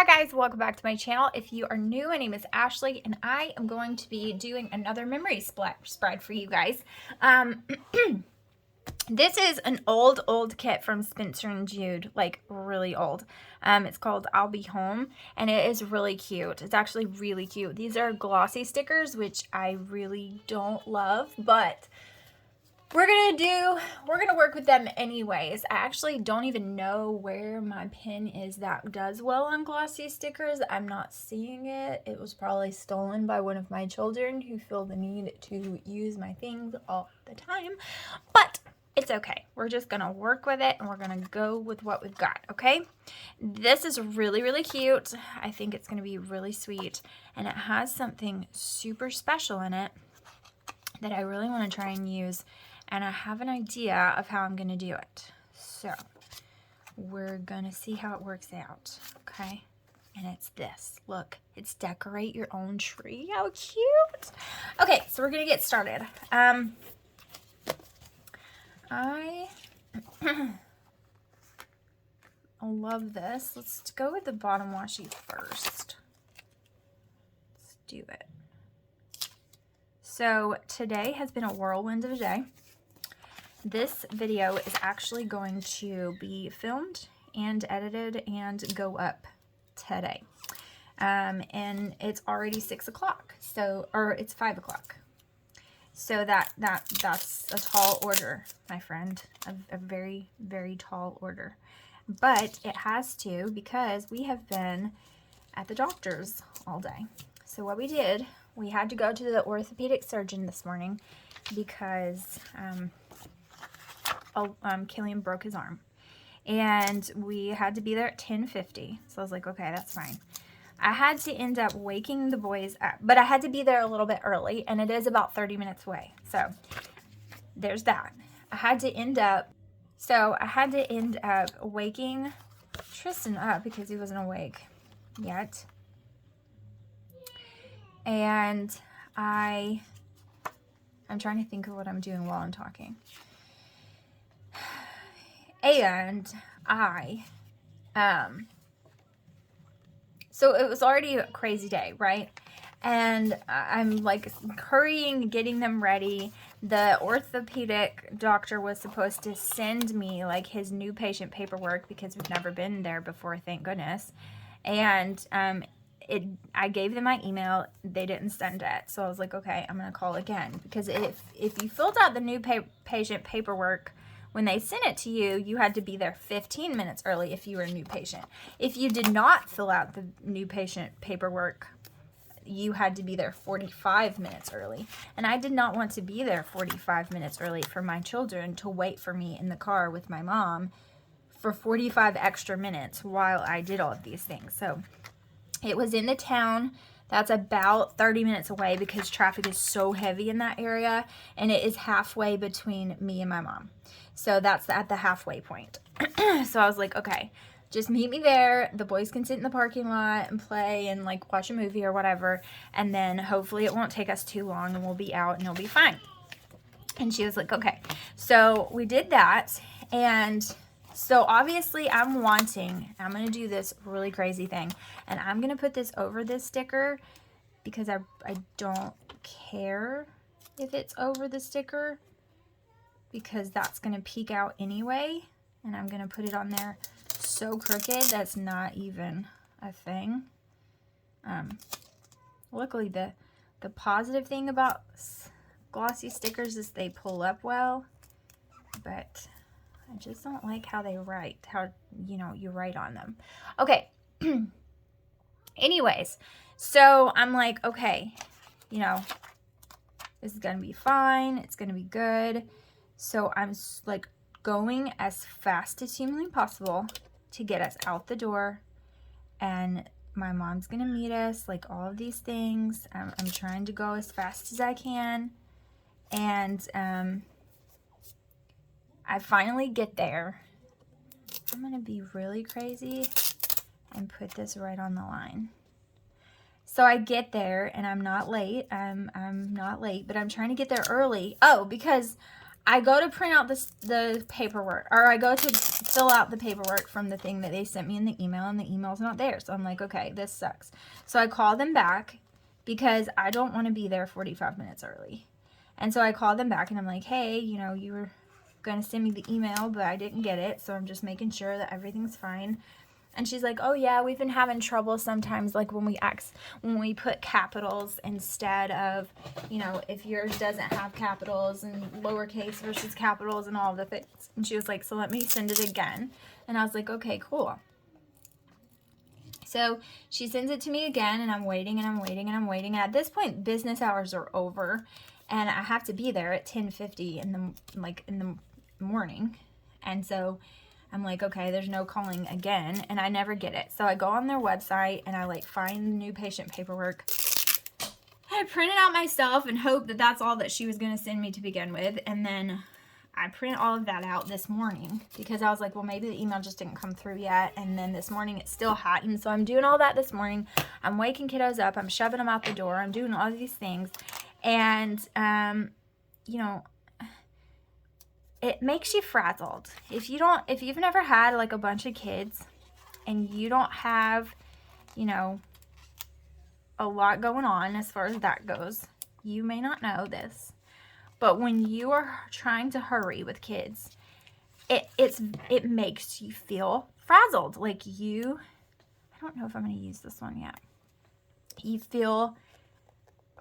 guys, welcome back to my channel. If you are new, my name is Ashley and I am going to be doing another memory spread for you guys. This is an old kit from Spencer and Jude, like really old. It's called I'll Be Home, and it is really cute. It's actually really cute. These are glossy stickers, which I really don't love, but we're gonna work with them anyways. I actually don't even know where my pen is that does well on glossy stickers. I'm not seeing it. It was probably stolen by one of my children who feel the need to use my things all the time, but it's okay. We're just gonna work with it and we're gonna go with what we've got, okay? This is really cute. I think it's gonna be really sweet, and it has something super special in it that I really want to try and use, and I have an idea of how I'm going to do it. So we're going to see how it works out, okay? And it's this. Look, it's decorate your own tree. How cute. Okay, so we're going to get started. I love this. Let's go with the bottom washi first. Let's do it. So today has been a whirlwind of a day. This video is actually going to be filmed and edited and go up today. And it's already 6 o'clock, or it's 5 o'clock. So that's a tall order, my friend, a very tall order. But it has to, because we have been at the doctor's all day. So what we did, we had to go to the orthopedic surgeon this morning because Killian broke his arm. And we had to be there at 10:50. So I was like, okay, that's fine. I had to end up waking the boys up, but I had to be there a little bit early, and it is about 30 minutes away. So there's that. I had to end up waking Tristan up because he wasn't awake yet. And I'm trying to think of what I'm doing while I'm talking. And so it was already a crazy day, right? And I'm like hurrying, getting them ready. The orthopedic doctor was supposed to send me like his new patient paperwork because we've never been there before, thank goodness. And I gave them my email. They didn't send it. So I was like, okay, I'm going to call again. Because if you filled out the new patient paperwork, when they sent it to you, you had to be there 15 minutes early if you were a new patient. If you did not fill out the new patient paperwork, you had to be there 45 minutes early. And I did not want to be there 45 minutes early for my children to wait for me in the car with my mom for 45 extra minutes while I did all of these things. So it was in the town that's about 30 minutes away because traffic is so heavy in that area, and it is halfway between me and my mom. So that's at the halfway point. So I was like, okay, just meet me there. The boys can sit in the parking lot and play and like watch a movie or whatever, and then hopefully it won't take us too long and we'll be out and it'll be fine. And she was like, okay. So we did that, and so obviously I'm going to do this really crazy thing, and I'm going to put this over this sticker because I don't care if it's over the sticker because that's going to peek out anyway, and I'm going to put it on there so crooked that's not even a thing. Luckily the positive thing about glossy stickers is they pull up well, but I just don't like how they write, how, you write on them. Okay. Anyways, so I'm like, okay, this is going to be fine. It's going to be good. So I'm like going as fast as humanly possible to get us out the door. And my mom's going to meet us, like all of these things. I'm trying to go as fast as I can. And, I finally get there. I'm going to be really crazy and put this right on the line. So I get there and I'm not late. I'm not late, but I'm trying to get there early. Oh, because I go to print out the paperwork, or I go to fill out the paperwork from the thing that they sent me in the email, and the email's not there. So I'm like, okay, this sucks. So I call them back because I don't want to be there 45 minutes early. And so I called them back and I'm like, hey, you know, you were going to send me the email, but I didn't get it. So I'm just making sure that everything's fine. And she's like, oh yeah, we've been having trouble sometimes, like when we put capitals instead of, you know, if yours doesn't have capitals and lowercase versus capitals and all of the things. And she was like, so let me send it again. And I was like, okay, cool. So she sends it to me again, and I'm waiting and I'm waiting and I'm waiting. And at this point, business hours are over, and I have to be there at 10:50 in the morning. And so I'm like, okay, there's no calling again, and I never get it. So I go on their website and I like find new patient paperwork. I print it out myself and hope that that's all that she was going to send me to begin with. And then I print all of that out this morning because I was like, well, maybe the email just didn't come through yet. And then this morning it still hadn't. So I'm doing all that this morning. I'm waking kiddos up. I'm shoving them out the door. I'm doing all of these things. And, you know, it makes you frazzled. If you've never had like a bunch of kids and you don't have, you know, a lot going on as far as that goes, you may not know this, but when you are trying to hurry with kids, it makes you feel frazzled. Like I don't know if I'm going to use this one yet. You feel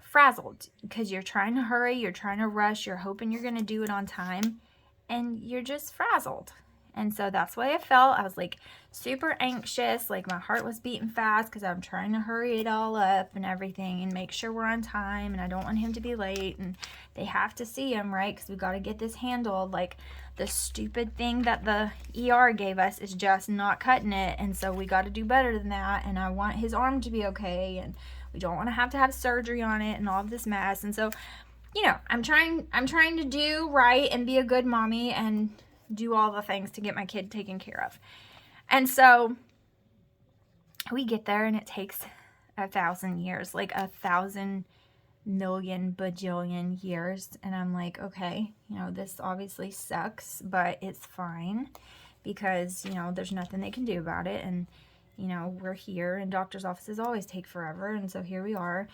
frazzled because you're trying to hurry, you're trying to rush, you're hoping you're going to do it on time, and you're just frazzled. And so that's why I felt. I was like super anxious, like my heart was beating fast because I'm trying to hurry it all up and everything and make sure we're on time, and I don't want him to be late, and they have to see him, right? Because we've got to get this handled. Like the stupid thing that the ER gave us is just not cutting it, and so we got to do better than that, and I want his arm to be okay, and we don't want to have surgery on it and all of this mess. And so, you know, I'm trying to do right and be a good mommy and do all the things to get my kid taken care of. And so we get there and it takes 1,000 years, like 1,000 million bajillion years. And I'm like, okay, you know, this obviously sucks, but it's fine because, you know, there's nothing they can do about it. And, you know, we're here, and doctor's offices always take forever. And so here we are.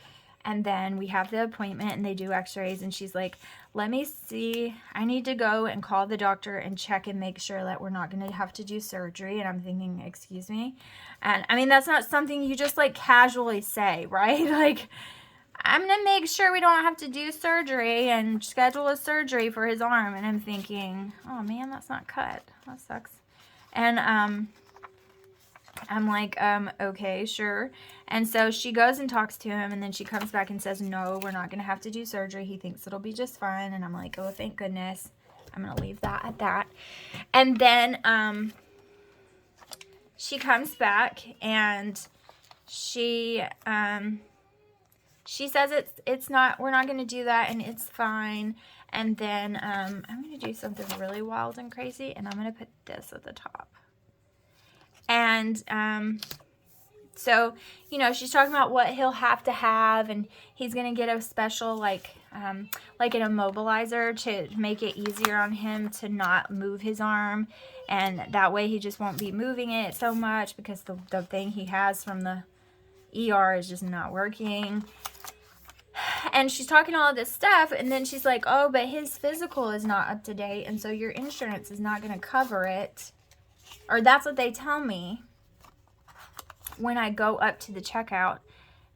And then we have the appointment and they do x-rays, and she's like, let me see, I need to go and call the doctor and check and make sure that we're not going to have to do surgery. And I'm thinking, excuse me? And I mean, that's not something you just like casually say, right? Like, I'm going to make sure we don't have to do surgery and schedule a surgery for his arm. And I'm thinking, oh man, that's not cut. That sucks. And, I'm like, okay, sure. And so she goes and talks to him, and then she comes back and says, no, we're not going to have to do surgery. He thinks it'll be just fine. And I'm like, oh, thank goodness. I'm going to leave that at that. And then she comes back and she says it's not, we're not going to do that, and it's fine. And then I'm going to do something really wild and crazy, and I'm going to put this at the top. And so, you know, she's talking about what he'll have to have, and he's going to get a special, like an immobilizer to make it easier on him to not move his arm, and that way he just won't be moving it so much because the thing he has from the ER is just not working. And she's talking all of this stuff, and then she's like, oh, but his physical is not up to date, and so your insurance is not going to cover it. Or that's what they tell me when I go up to the checkout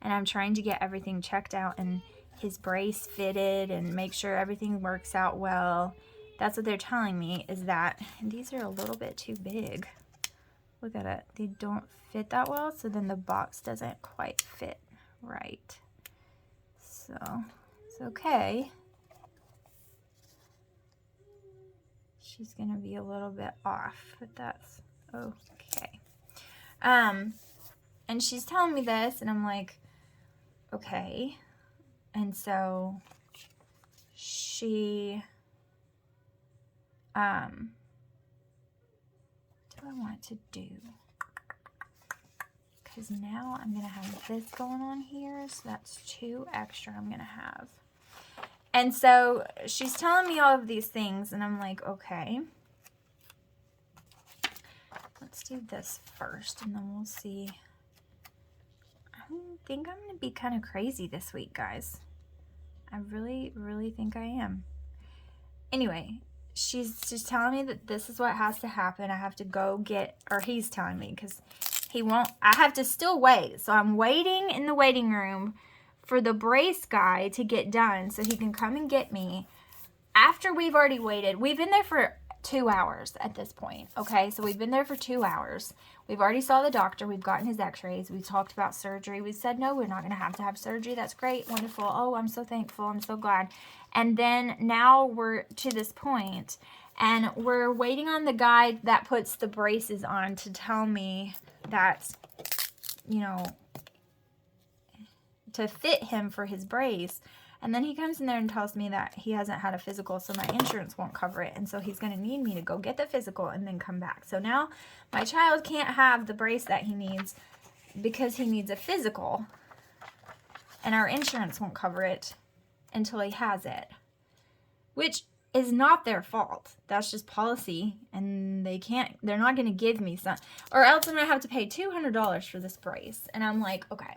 and I'm trying to get everything checked out and his brace fitted and make sure everything works out well. That's what they're telling me, is that, and these are a little bit too big. Look at it. They don't fit that well, so then the box doesn't quite fit right. So it's okay. She's going to be a little bit off, but that's okay. And she's telling me this, and I'm like, okay. And so she, what do I want to do? Because now I'm going to have this going on here, so that's 2 extra I'm going to have. And so she's telling me all of these things, and I'm like, okay. Let's do this first, and then we'll see. I think I'm going to be kind of crazy this week, guys. I really, really think I am. Anyway, she's just telling me that this is what has to happen. I have to go get, or he's telling me, because he won't, I have to still wait. So I'm waiting in the waiting room for the brace guy to get done so he can come and get me after we've already waited. We've been there for 2 hours at this point, okay? So we've been there for 2 hours. We've already saw the doctor. We've gotten his x-rays. We talked about surgery. We said, no, we're not going to have surgery. That's great. Wonderful. Oh, I'm so thankful. I'm so glad. And then now we're to this point, and we're waiting on the guy that puts the braces on to tell me that, you know, to fit him for his brace. And then he comes in there and tells me that he hasn't had a physical, so my insurance won't cover it. And so he's going to need me to go get the physical and then come back. So now my child can't have the brace that he needs because he needs a physical. And our insurance won't cover it until he has it. Which is not their fault. That's just policy. And they're not going to give me some. Or else I'm going to have to pay $200 for this brace. And I'm like, okay.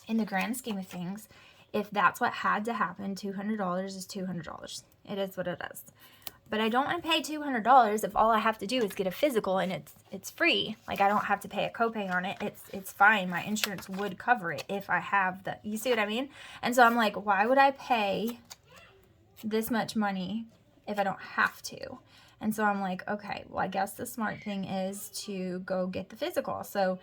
In the grand scheme of things, if that's what had to happen, $200 is $200. It is what it is. But I don't want to pay $200 if all I have to do is get a physical and it's free. Like, I don't have to pay a copay on it. It's fine. My insurance would cover it if I have the, you see what I mean? And so I'm like, why would I pay this much money if I don't have to? And so I'm like, okay, well, I guess the smart thing is to go get the physical. So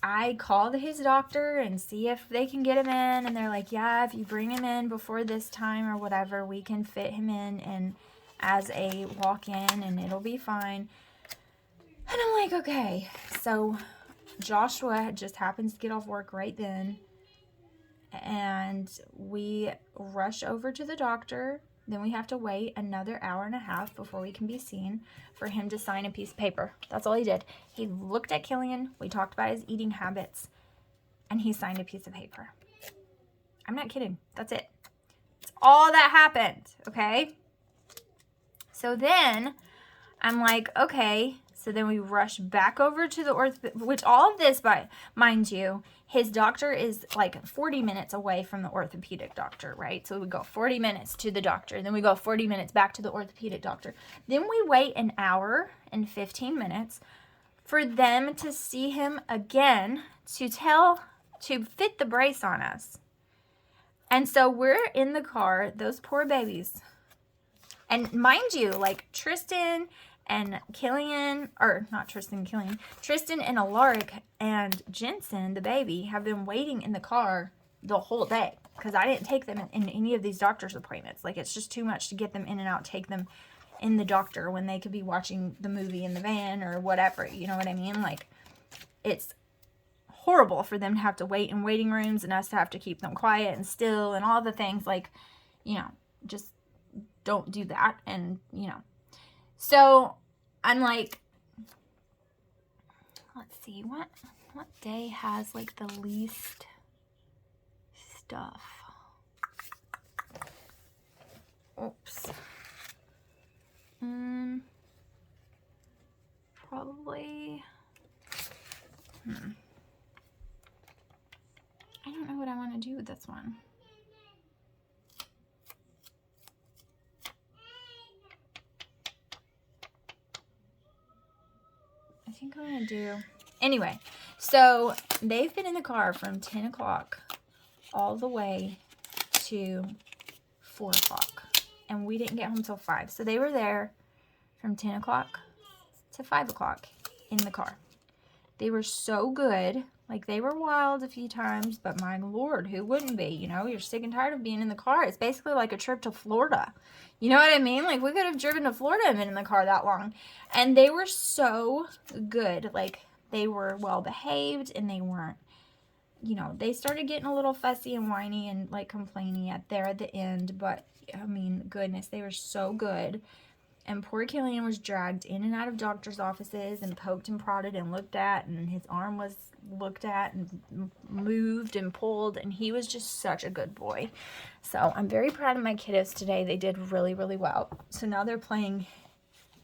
I called his doctor and see if they can get him in, and they're like, yeah, if you bring him in before this time or whatever, we can fit him in and as a walk-in and it'll be fine. And I'm like, okay. So Joshua just happens to get off work right then, and we rush over to the doctor. Then we have to wait another hour and a half before we can be seen for him to sign a piece of paper. That's all he did. He looked at Killian. We talked about his eating habits, and he signed a piece of paper. I'm not kidding. That's it. That's all that happened, okay? So then I'm like, okay. So then we rush back over to the which all of this, but mind you, his doctor is like 40 minutes away from the orthopedic doctor, right? So we go 40 minutes to the doctor, and then we go 40 minutes back to the orthopedic doctor. Then we wait an hour and 15 minutes for them to see him again to fit the brace on us. And so we're in the car, those poor babies. And mind you, like Tristan and Killian, or not Tristan, Killian, Tristan and Alaric and Jensen, the baby, have been waiting in the car the whole day because I didn't take them in any of these doctor's appointments. Like, it's just too much to get them in and out, take them in the doctor when they could be watching the movie in the van or whatever. You know what I mean? Like, it's horrible for them to have to wait in waiting rooms and us to have to keep them quiet and still and all the things. Like, you know, just don't do that. And, you know. So I'm like, let's see, what day has like the least stuff? Oops. Probably. I don't know what I want to do with this one. I think I'm going to do... Anyway, so they've been in the car from 10 o'clock all the way to 4 o'clock. And we didn't get home till 5. So they were there from 10 o'clock to 5 o'clock in the car. They were so good. Like, they were wild a few times, but my Lord, who wouldn't be? You know, you're sick and tired of being in the car. It's basically like a trip to Florida. You know what I mean? Like, we could have driven to Florida and been in the car that long. And they were so good. Like, they were well behaved, and they weren't, you know, they started getting a little fussy and whiny and, like, complaining at the end. But, I mean, goodness, they were so good. And poor Killian was dragged in and out of doctor's offices and poked and prodded and looked at, and his arm was looked at and moved and pulled, and he was just such a good boy. So I'm very proud of my kiddos today. They did really, really well. So now they're playing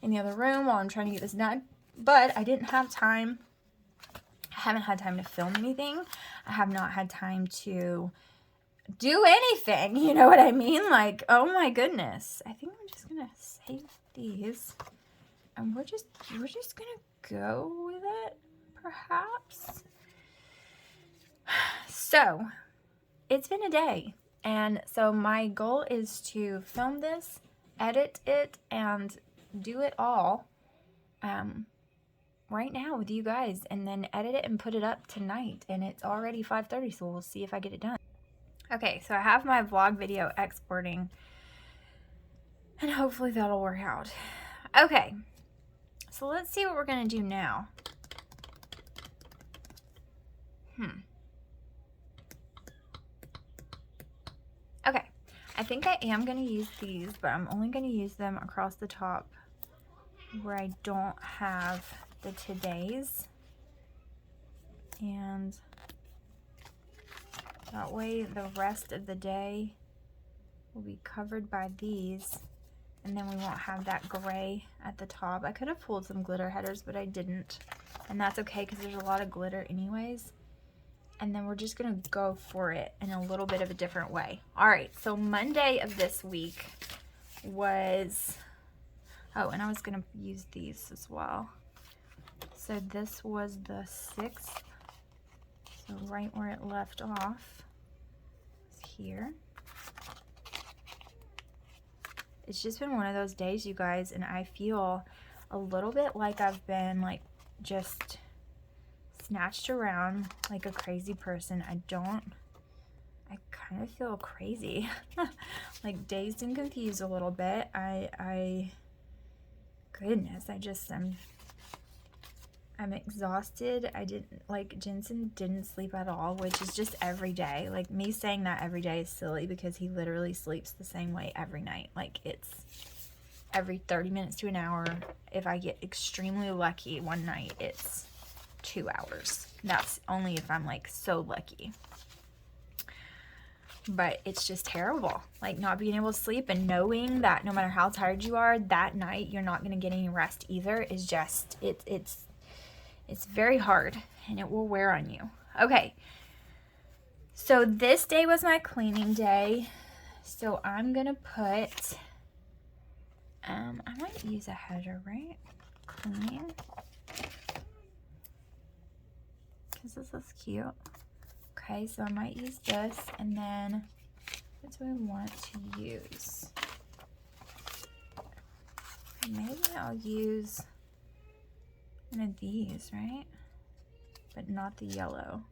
in the other room while I'm trying to get this done. But I didn't have time. I haven't had time to film anything. I have not had time to do anything. You know what I mean? Like, oh my goodness. I think I'm just going to save these. And we're just going to go with it, perhaps. So, it's been a day. And so my goal is to film this, edit it, and do it all right now with you guys, and then edit it and put it up tonight. And it's already 5:30, so we'll see if I get it done. Okay, so I have my vlog video exporting, and hopefully that'll work out. Okay, so let's see what we're gonna do now. Okay, I think I am gonna use these, but I'm only gonna use them across the top where I don't have the todays, and that way the rest of the day will be covered by these, and then we won't have that gray at the top. I could have pulled some glitter headers, but I didn't, and that's okay because there's a lot of glitter anyways. And then we're just gonna go for it in a little bit of a different way. All right, so Monday of this week was, oh, and I was gonna use these as well. So this was the 6th, so right where it left off is here. It's just been one of those days, you guys, and I feel a little bit like I've been like just snatched around like a crazy person. I kind of feel crazy, like dazed and confused a little bit. Goodness, I'm exhausted. I didn't, like, Jensen didn't sleep at all, which is just every day. Like, me saying that every day is silly because he literally sleeps the same way every night. Like, it's every 30 minutes to an hour. If I get extremely lucky one night, it's 2 hours. That's only if I'm, like, so lucky. But it's just terrible. Like, not being able to sleep and knowing that no matter how tired you are, that night you're not going to get any rest either is just, it's very hard, and it will wear on you. Okay, so this day was my cleaning day. So I'm gonna put, I might use a header, right? Cleaning, because this is cute. Okay, so I might use this, and then what do I want to use? Maybe I'll use one of these, right? But not the yellow.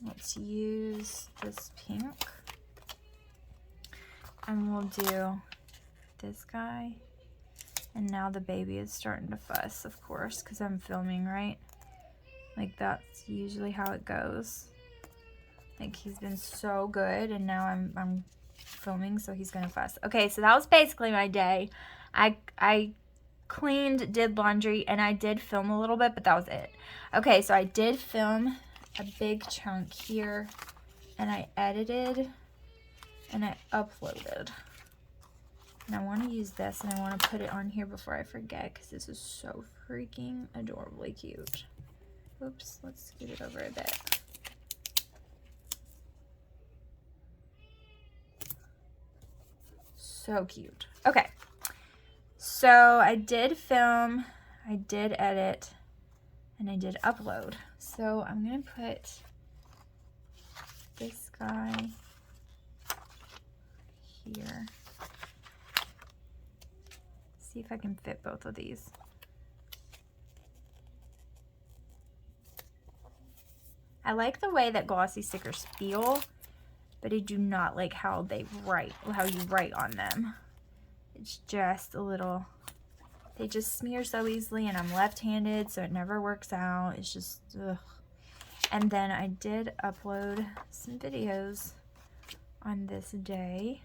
Let's use this pink. And we'll do this guy. And now the baby is starting to fuss, of course, because I'm filming, right? Like, that's usually how it goes. Like, he's been so good, and now I'm filming, so he's gonna fuss. Okay, so that was basically my day. I cleaned, did laundry, and I did film a little bit, but that was it. Okay, so I did film a big chunk here, and I edited, and I uploaded. And I want to use this, and I want to put it on here before I forget, because this is so freaking adorably cute. Oops, let's scoot it over a bit. So cute. Okay. So I did film, I did edit, and I did upload. So I'm going to put this guy here. See if I can fit both of these. I like the way that glossy stickers feel, but I do not like how they write, how you write on them. It's just a little, they just smear so easily, and I'm left-handed, so it never works out. It's just, ugh. And then I did upload some videos on this day.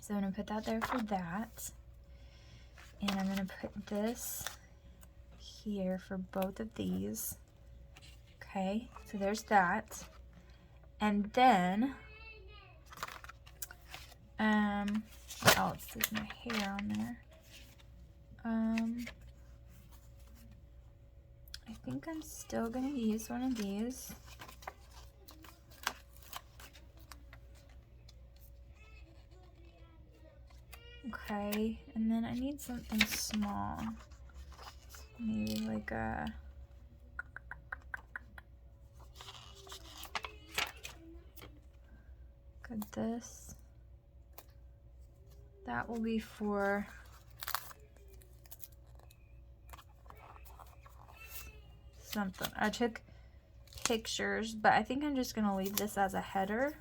So I'm going to put that there for that. And I'm going to put this here for both of these. Okay, so there's that. And then, what else is my hair on there? I think I'm still going to use one of these. Okay, and then I need something small. Maybe like a... Got this. That will be for... something. I took pictures, but I think I'm just going to leave this as a header.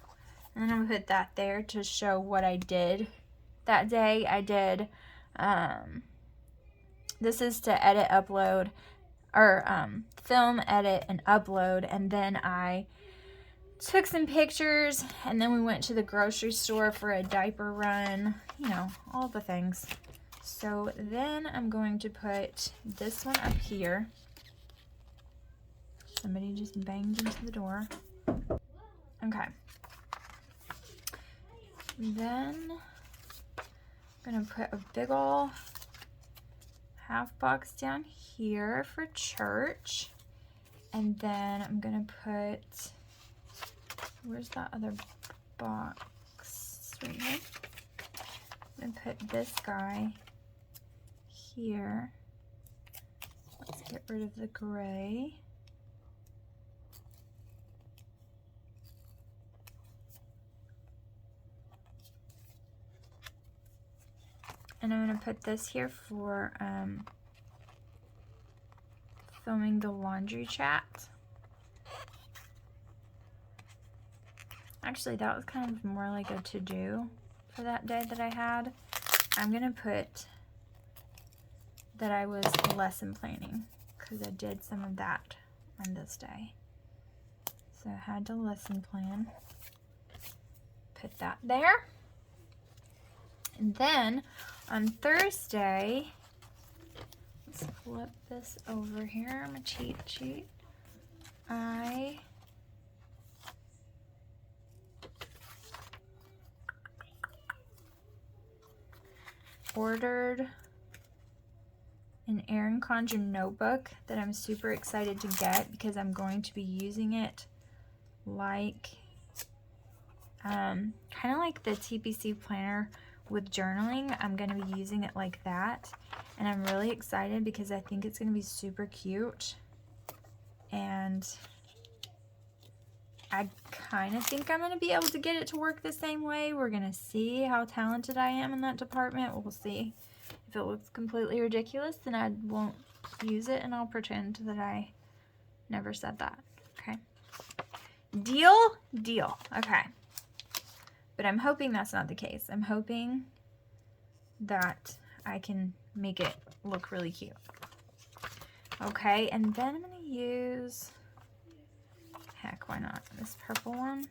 And I'm going to put that there to show what I did that day. I did, this is to edit, upload, or film, edit, and upload. And then I took some pictures, and then we went to the grocery store for a diaper run, you know, all the things. So then I'm going to put this one up here. Somebody just banged into the door. Okay. Then I'm gonna put a big ol' half box down here for church. And then I'm gonna put, where's that other box? Right here. I'm gonna put this guy here. Let's get rid of the gray. And I'm going to put this here for filming the laundry chat. Actually, that was kind of more like a to-do for that day that I had. I'm going to put that I was lesson planning because I did some of that on this day. So I had to lesson plan. Put that there. And then on Thursday, let's flip this over here, my cheat sheet. I ordered an Erin Condren notebook that I'm super excited to get because I'm going to be using it like, kind of like the TPC planner with journaling. I'm going to be using it like that, and I'm really excited because I think it's going to be super cute, and I kind of think I'm going to be able to get it to work the same way. We're going to see how talented I am in that department. We'll see. If it looks completely ridiculous, then I won't use it, and I'll pretend that I never said that. Okay. Deal? Deal. Okay. But I'm hoping that's not the case. I'm hoping that I can make it look really cute. Okay, and then I'm going to use, heck, why not, this purple one.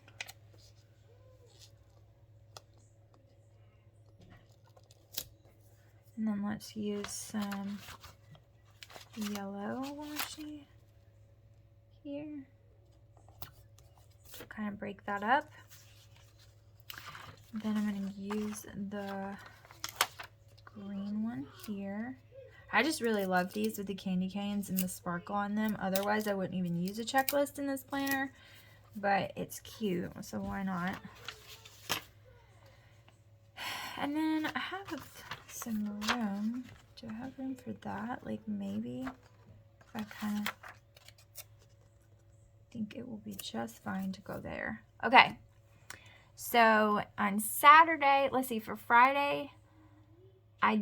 And then let's use some yellow washi here to kind of break that up. Then I'm going to use the green one here. I just really love these with the candy canes and the sparkle on them. Otherwise, I wouldn't even use a checklist in this planner, but it's cute, so why not? And then I have some room. Do I have room for that? Like maybe if I kind of think it will be just fine to go there. Okay. So on Saturday, let's see, for Friday, I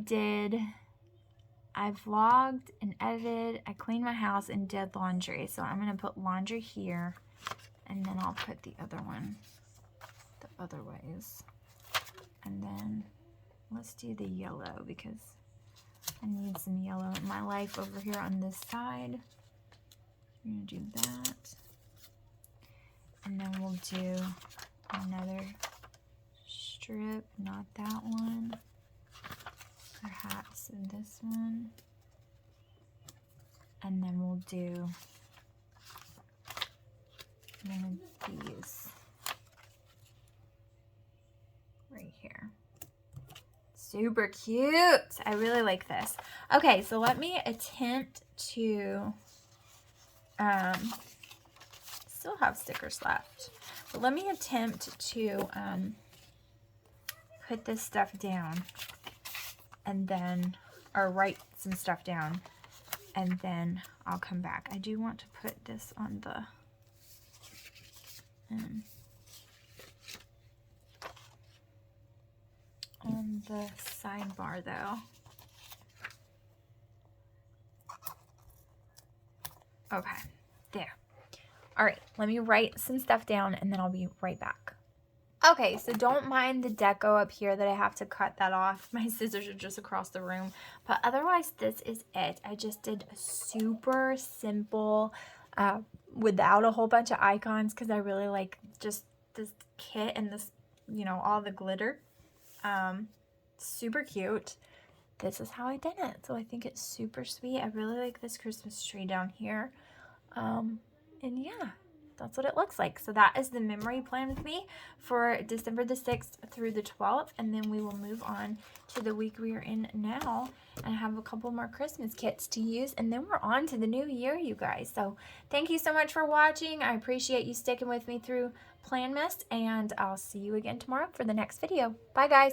vlogged and edited, I cleaned my house and did laundry. So I'm going to put laundry here, and then I'll put the other one the other ways. And then let's do the yellow because I need some yellow in my life over here on this side. I'm going to do that. And then we'll do another strip, not that one. Perhaps this one. And then we'll do one of these right here. Super cute. I really like this. Okay, so let me attempt to, still have stickers left, but let me attempt to put this stuff down and then, or write some stuff down, and then I'll come back. I do want to put this on the, sidebar though. Okay, there. All right, let me write some stuff down and then I'll be right back. Okay, so don't mind the deco up here that I have to cut that off. My scissors are just across the room. But otherwise, this is it. I just did a super simple, without a whole bunch of icons, because I really like just this kit and this, you know, all the glitter. Super cute. This is how I did it. So I think it's super sweet. I really like this Christmas tree down here. And yeah, that's what it looks like. So that is the memory plan with me for December the 6th through the 12th. And then we will move on to the week we are in now and have a couple more Christmas kits to use. And then we're on to the new year, you guys. So thank you so much for watching. I appreciate you sticking with me through Planmas, and I'll see you again tomorrow for the next video. Bye, guys.